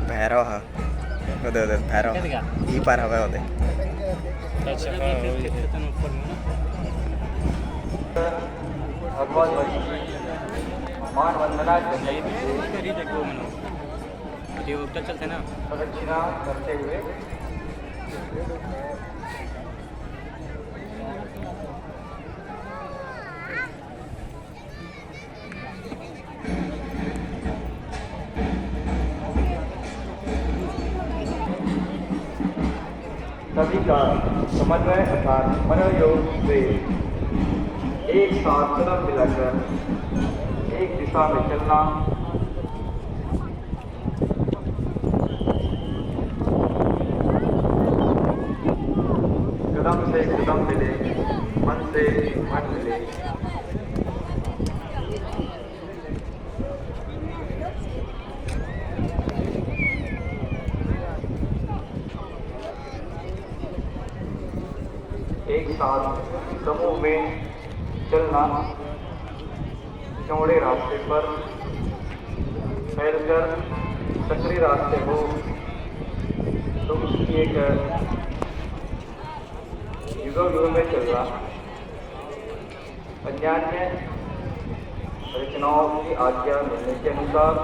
भैरव हा उदय भैरव ही पार हवा होते मान वंदना चलते ना प्रदक्षिणा करते हुए सभी का समन्वय अर्थात मनोयोग से एक साथ कदम मिलाकर एक दिशा में चलना, कदम से कदम मिले, मन से मन मिले। एक साथ समूह में चलना, चौड़े रास्ते पर फैलकर सकरी रास्ते को तुम एक युगों में चल रहा अन्यान्य रचनाओं की आज्ञा मिलने के अनुसार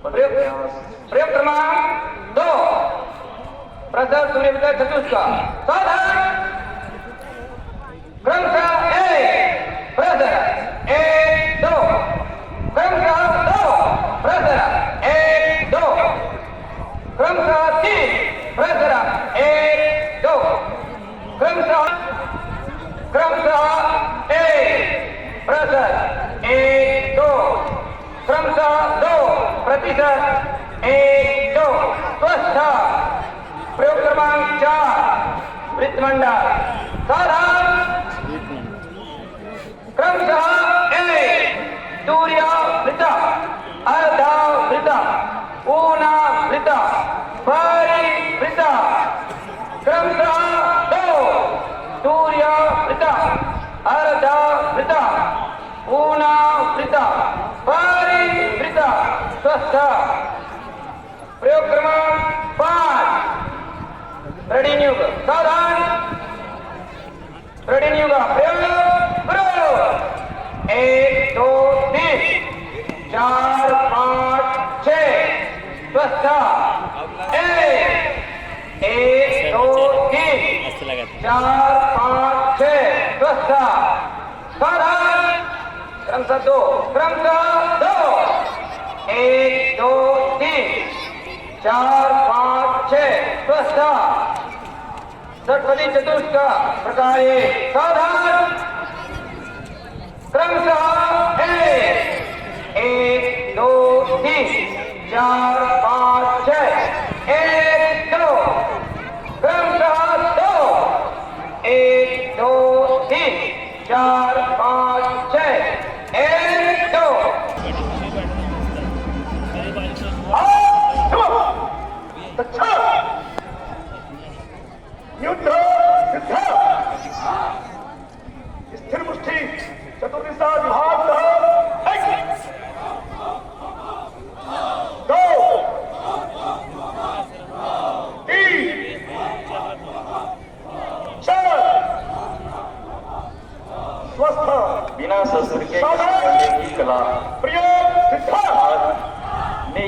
प्रयोग क्रमांक 2 प्रदर सूर्य विदय चतुष्का सावधान क्रमशः 1 प्रदर 1 2 क्रमशः 2 प्रदर 1 2 क्रमशः 3 प्रदर 1 2 क्रमशः 1 प्रदर 1 2 क्रमशः 2 प्रतिशत 1 2 स्वस्थ प्रयोग क्रमांक 4 वृत्तमंडल सावधान क्रमशः 1 सूर्य वृत्त अर्ध वृत्त पूर्ण वृत्त परिवृत्त क्रमशः 2 सूर्य वृत्त अर्ध वृत्त पूर्ण वृत्त परिवृत्त स्वस्थ प्रयोग क्रमांक 5 रेडी न्यू सावधान रेडी न्यू प्रयोग करो 1 2 3 4 5 6 स्वस्थ 1 2 3 4 5 6 स्वस्थ सावधान क्रमशः 2 1 2 3 4 5 6 स्वस्थ षट्पदी चतुष्क प्रकार सावधान क्रमशः 1 2 3 4 5 6 1 2 क्रमशः 2 1 2 3 4 5 6 1 2 स्थिर मुष्टि चतुर्दिशा विभाग 2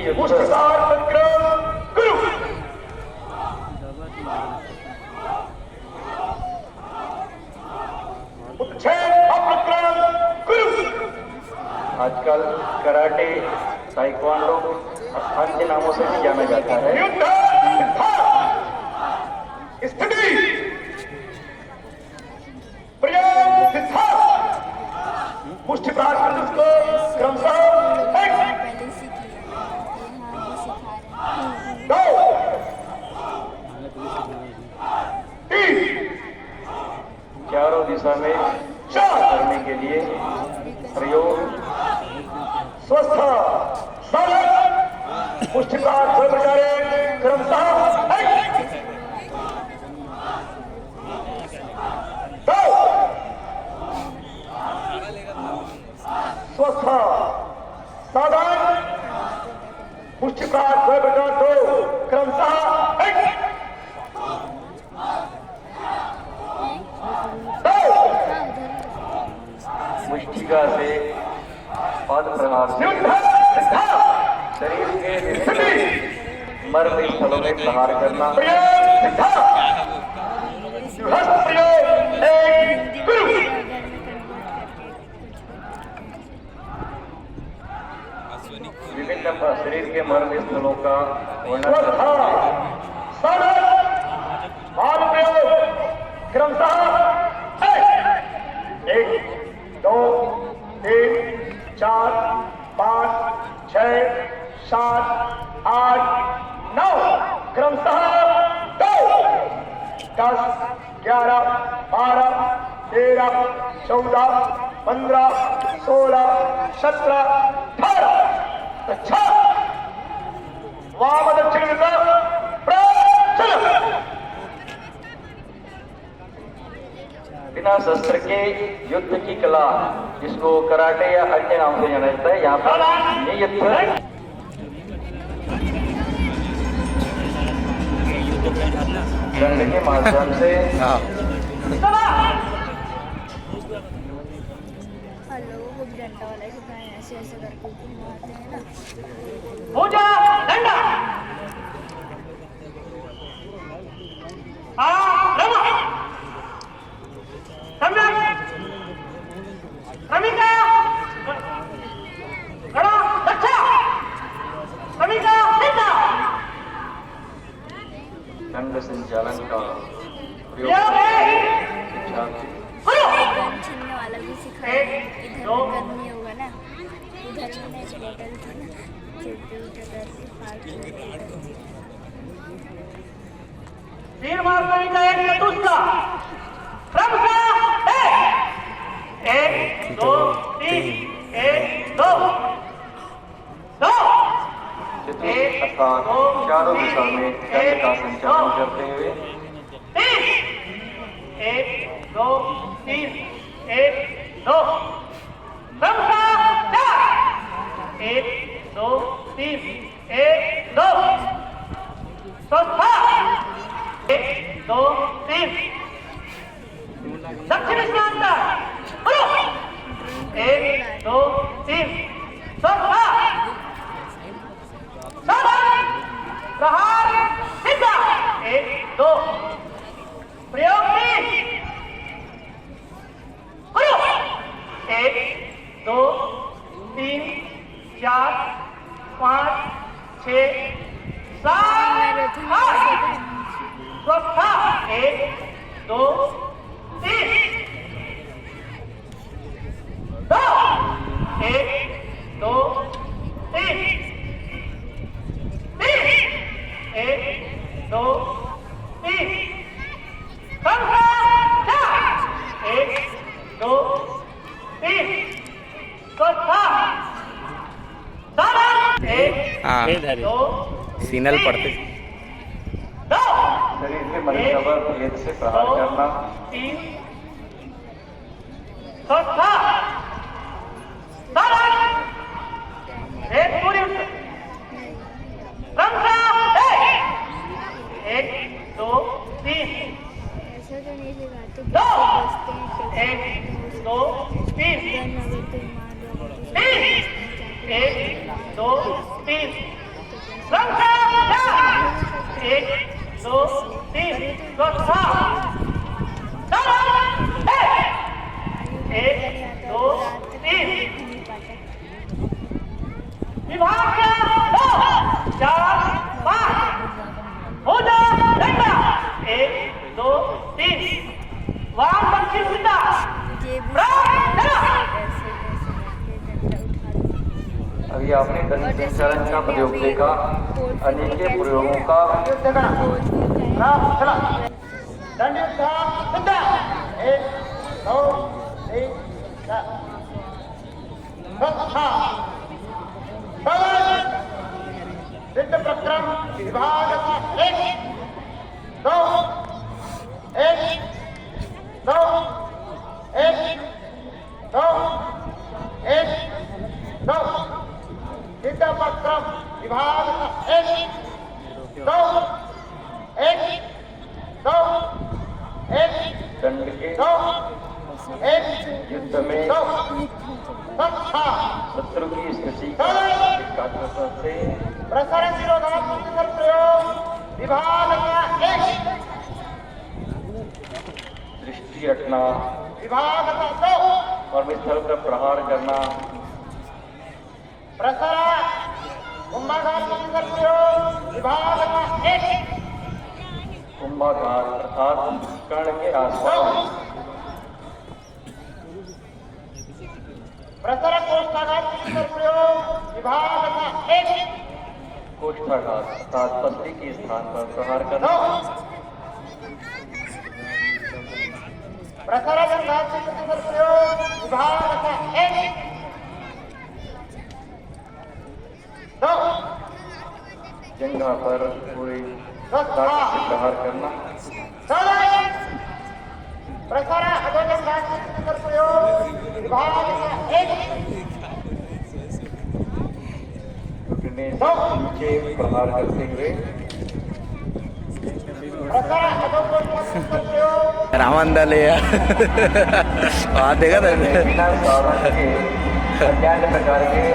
युद्ध मुष्टिकार संग्राम गुरु आजकल कराटे, ताइक्वांडो अन्य नामों से भी जाना जाता है। स्थिति मुष्टि प्रहार कर उसको क्रमशः पहले से किया यहाँ भी सिखा रहे हैं। चारों दिशा में करने के लिए प्रयोग स्वस्थ सरल मुष्टि प्रहार से बचाए क्रमशः स्वस्थ सावधान मुष्टि प्रहार से बचा दो क्रमशः मुष्टिका से पद प्रहार से शरीर के मर्म स्थलों में प्रहार करना। विभिन्न शरीर के मर्म स्थलों का वर्णन क्रमशः 1 2 3 4 5 6 7 8 9 क्रमशः 2 10 11 12 13 14 15 16 17 18 अच्छा वाम दक्षिण दिशा बिना शस्त्र के युद्ध की कला, जिसको कराटे या अन्य नाम से जाना जाता है, यहाँ पर ये युद्ध दंड के माध्यम से हेलो वो भी डंडा वाला सिखाए ऐसे ऐसे करके मारते हैं ना। पूजा दंडा दंड संचालन का प्रयोग गन छीनने वाला भी सिखाया है। इधर गन नहीं होगा ना, उधर मैंने एक बोतल थी ना, चिपटे उठा करके फाड़ के तीर मारने का एक चतुष्का क्रमशः 1 2 3 1 2 2 अर्थात चारों दिशा में दंड का संचालन करते हुए 1 2 3 1 2 क्रमशः 1 2 3 1 2 स्वस्थ 1 2 3 दक्षिण स्नान 1 2 3 स्वस्थ प्रहार सिद्ध 1 2 प्रयोग 1 2 3 4 5 6 7 8 स्वस्थ 1 2 3 2 1 2 3 1 2 3 क्रमशः 1 2 3 चौथा 1 2 सीनल पढ़ते 2 शरीर के मध्य पर भेद से प्रहार करना। 3 चौथा एक पूरी क्रमशः 1 2 3 ऐसा तो नहीं सिखाते कि दो। बचते हैं 1 2 3 गन अगर कोई मार दो तो 1 2 3 एक दो तीन एक दो तीन विभाग दो चार पाँच हो जा डंडा एक दो तीन वाम पक्षी सीधा अभी आपने दंड संचरण का प्रयोग देखा। अनेक प्रयोगों का चला दंड सीधा एक दो तीन चार सिद्ध प्रक्रम विभाग एक दो एक दो एक दो एक दो सिद्ध प्रक्रम विभाग एक दो एक दो एक दंड के दो एक युद्ध में दो शत्रु की स्थिति का एकाग्रता से प्रसारण विरोधात्मक प्रयोग विभाग एक दृष्टि हटना विभाग दो और स्थल पर प्रहार करना। प्रसारण कुंभाघात प्रयोग विभाग एक कुंभाघात अर्थात कर्ण के आसपास प्रसारण कोष्ठाघात प्रयोग विभाग एक कोष्ठाघात अर्थात पत्ती के स्थान पर प्रहार करना। प्रसारण प्रयोग विभाग एक दो जंघा पर पूरे दांत से प्रहार करना। प्रसारण प्रयोग विभाग एक घुटने से नीचे प्रहार करते हुए प्रसारण प्रयोग रामंदाले देखा था बिना साधन के अन्य प्रकार के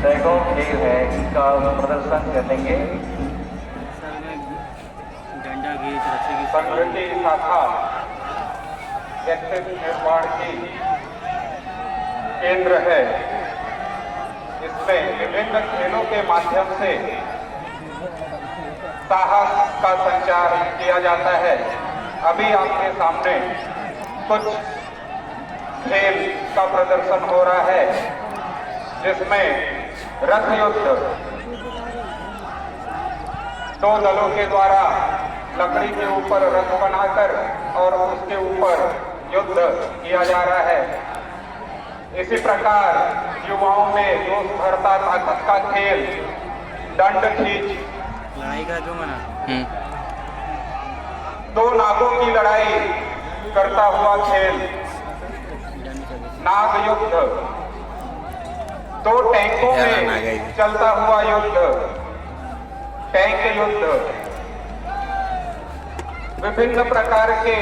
सैकड़ों खेल है का प्रदर्शन करेंगे। डंडा खींच रस्सी की संस्कृति शाखा व्यक्तित्व निर्माण की केंद्र है। इसमें विभिन्न खेलों के माध्यम से साहस का संचार किया जाता है। अभी आपके सामने कुछ खेल का प्रदर्शन हो रहा है जिसमें रथ युद्ध दो दलों के द्वारा लकड़ी के ऊपर रथ बनाकर और उसके ऊपर युद्ध किया जा रहा है। इसी प्रकार युवाओं में जोश भरता ताकत का खेल दंड खींच लड़ाई का जो मना दो नागों की लड़ाई करता हुआ खेल नाग युद्ध दो टैंकों में चलता हुआ युद्ध टैंक युद्ध विभिन्न प्रकार के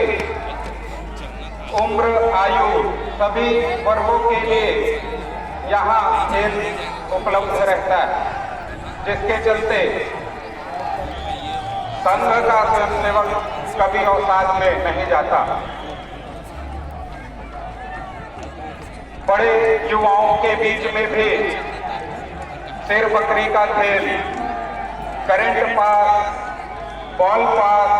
उम्र आयु सभी वर्गों के लिए यहाँ खेल उपलब्ध रहता है जिसके चलते संघ का स्वयंसेवक कभी अवसाद में नहीं जाता। बड़े युवाओं के बीच में भी शेर बकरी का खेल करंट पास बॉल पास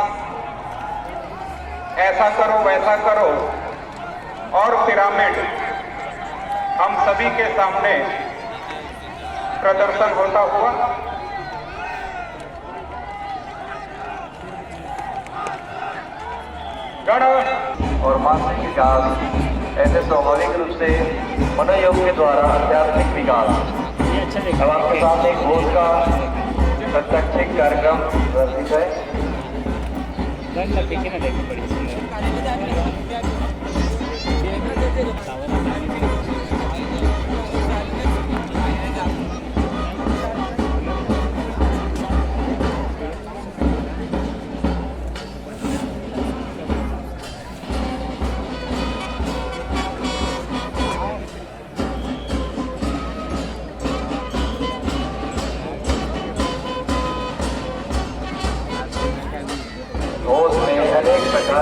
ऐसा करो वैसा करो और पिरामिड हम सभी के सामने प्रदर्शन होता हुआ गण और मानसिक विकास ऐसे स्वाभाविक रूप से मनोयोग के द्वारा आध्यात्मिक विकास। अब आपके सामने एक भोज का प्रत्यक्ष कार्यक्रम प्रदर्शित है। डंडा पीछे ना देखो बड़ी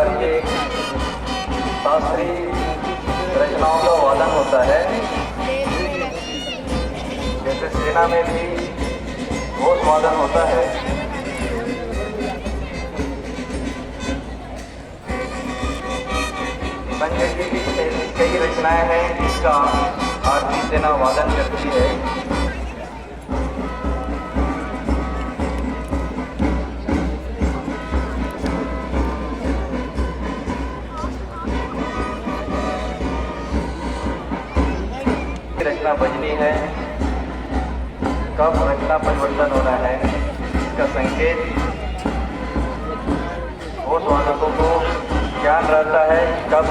प्रकार के शास्त्रीय रचनाओं का वादन होता है। जैसे सेना में भी घोष वादन होता है। संजय जी की ऐसी कई रचनाएं हैं जिसका आरती सेना वादन करती है। रचना बजनी है। कब रचना परिवर्तन होना है इसका संकेत घोष वादकों को ज्ञान रहता है। कब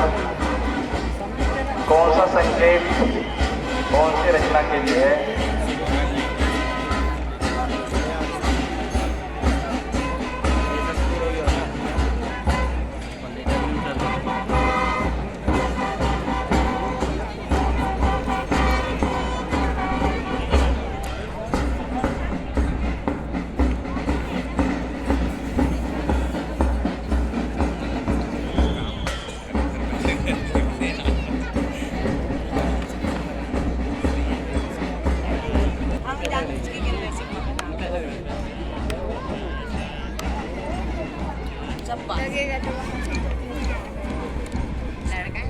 कौन सा संकेत कौन सी रचना के लिए है। लगेगा तो लड़का है।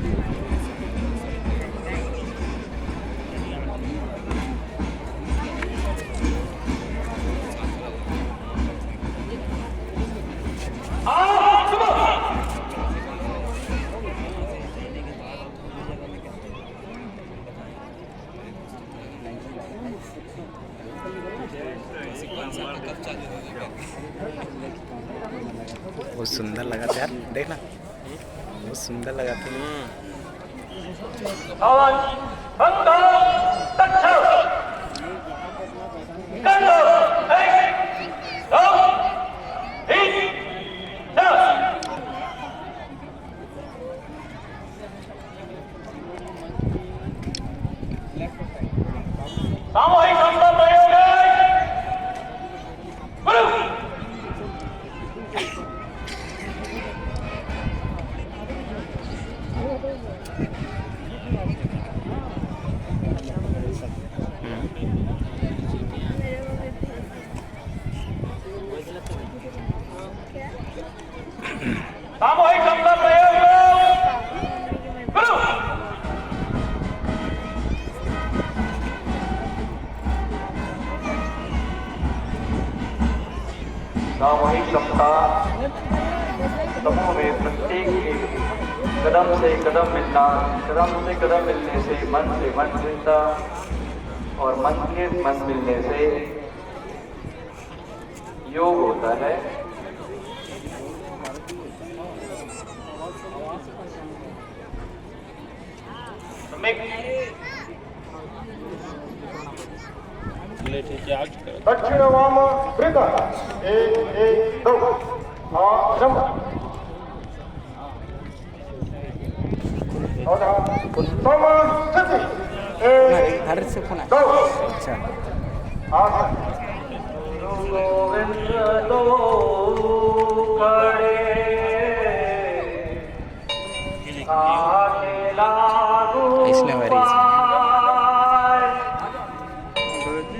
बहुत सुंदर लगा था यार, देखना बहुत सुंदर लगा था। सामूहिक संकल्प प्रयोग है। सामूहिक संकल्प प्रयोग सामूहिक समता समूह में प्रत्येक के कदम से कदम मिलना, कदम से कदम मिलने से मन मिलता और मन के मन मिलने से योग होता है। दक्षिण वाम वृद्ध 1 1 2 आरंभ। घर से फोन दो अच्छा आसन। गोविंद दो खड़े आके लागू इसने हमारी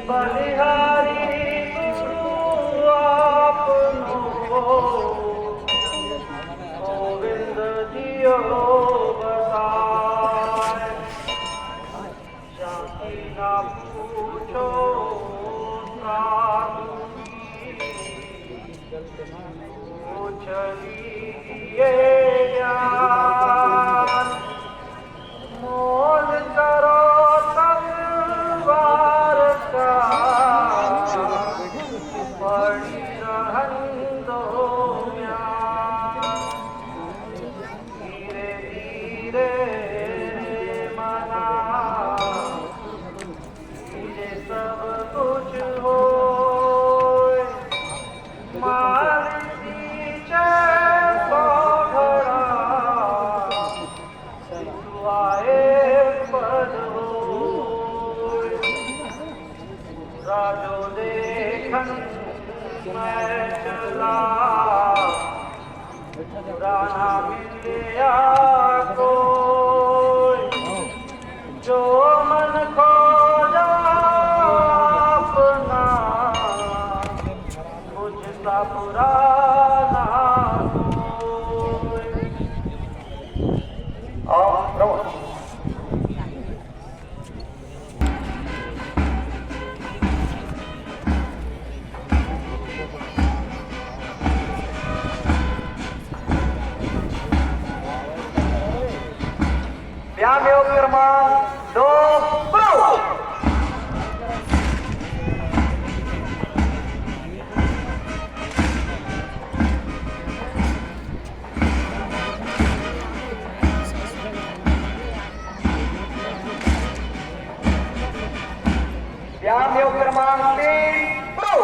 बलिहारी गुरु आपनो गोविंद जियो बसाए। जाति ना पूछो साधु पूछ लीजिए ज्ञान। मोल करो तलवार का बड़ी रहन दो ज्ञान। धीरे धीरे मना तुझे सब कुछ हो। मार पीछे पद हो राजो देखन मैं चला पुराना मिलिया कोई जो मन खोजा अपना मुझसा पुराना कोई। व्यायाम योग क्रमांक 2 प्रो। व्यायाम योग क्रमांक 3 प्रो।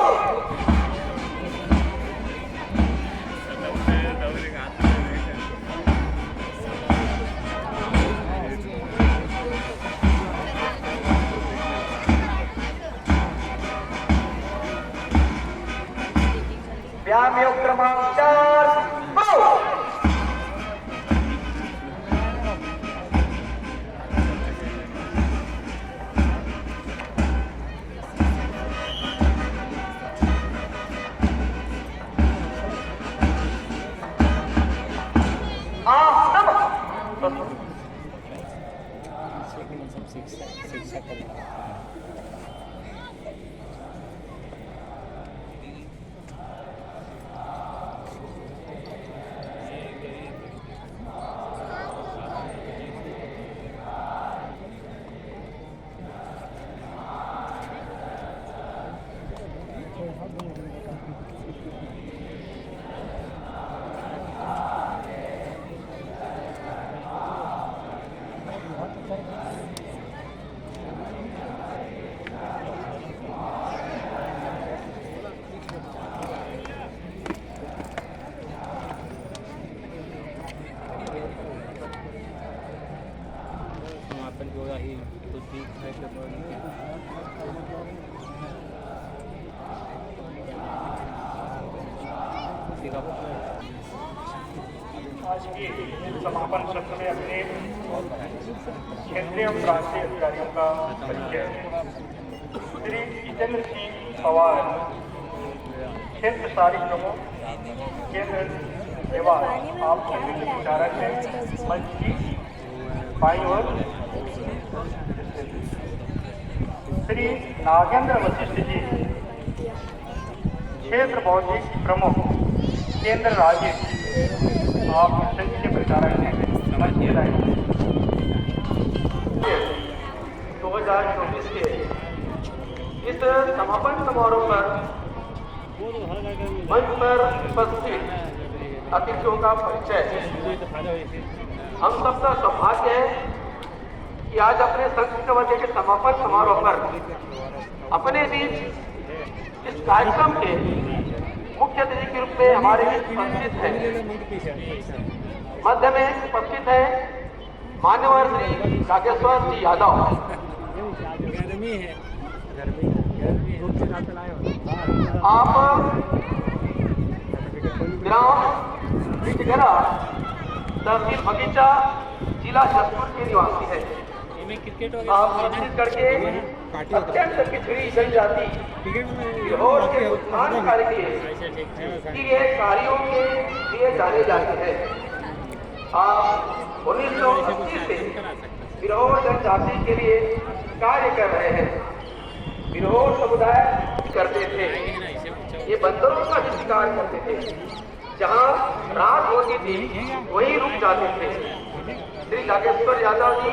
व्यायाम योग क्रमांक 4 प्रो। समापन की होगा ही तो ठीक है आज की समापन सत्र में अपने केंद्रीय प्रांतीय अधिकारियों का परिचय। श्री जितेंद्र सिंह पवार, क्षेत्र सारी प्रमुख केंद्र सेवा, आप विचारक हैं। मंच की बाईं ओर श्री नागेंद्र वशिष्ठ जी, क्षेत्र बौद्धिक प्रमुख केंद्र राज्य, आप संघ के प्रचारक हैं। नमस्ते। 2024 के इस समापन समारोह पर मंच पर उपस्थित अतिथियों का परिचय। हम सबका सौभाग्य है कि आज अपने संस्कृत वर्ग के समापन समारोह पर अपने बीच इस कार्यक्रम के मुख्य अतिथि के रूप में हमारे बीच उपस्थित है। मध्य में उपस्थित है मान्यवर श्री नागेश्वर जी यादव। आप ग्राम बिटगरा, तहसील बगीचा, जिला जसपुर के निवासी है। आप छत्तीसगढ़ के अत्यंत पिछड़ी जनजाति बिरहोर के उत्थान कार्य के लिए कार्यों के लिए जाने जाते हैं। आप 1980 से बिरहोर जनजाति के लिए कार्य कर रहे हैं। बिरहोर समुदाय करते थे, ये बंदरों का भी शिकार करते थे। जहाँ रात होती थी वहीं रुक जाते थे। श्री नागेश्वर यादव जी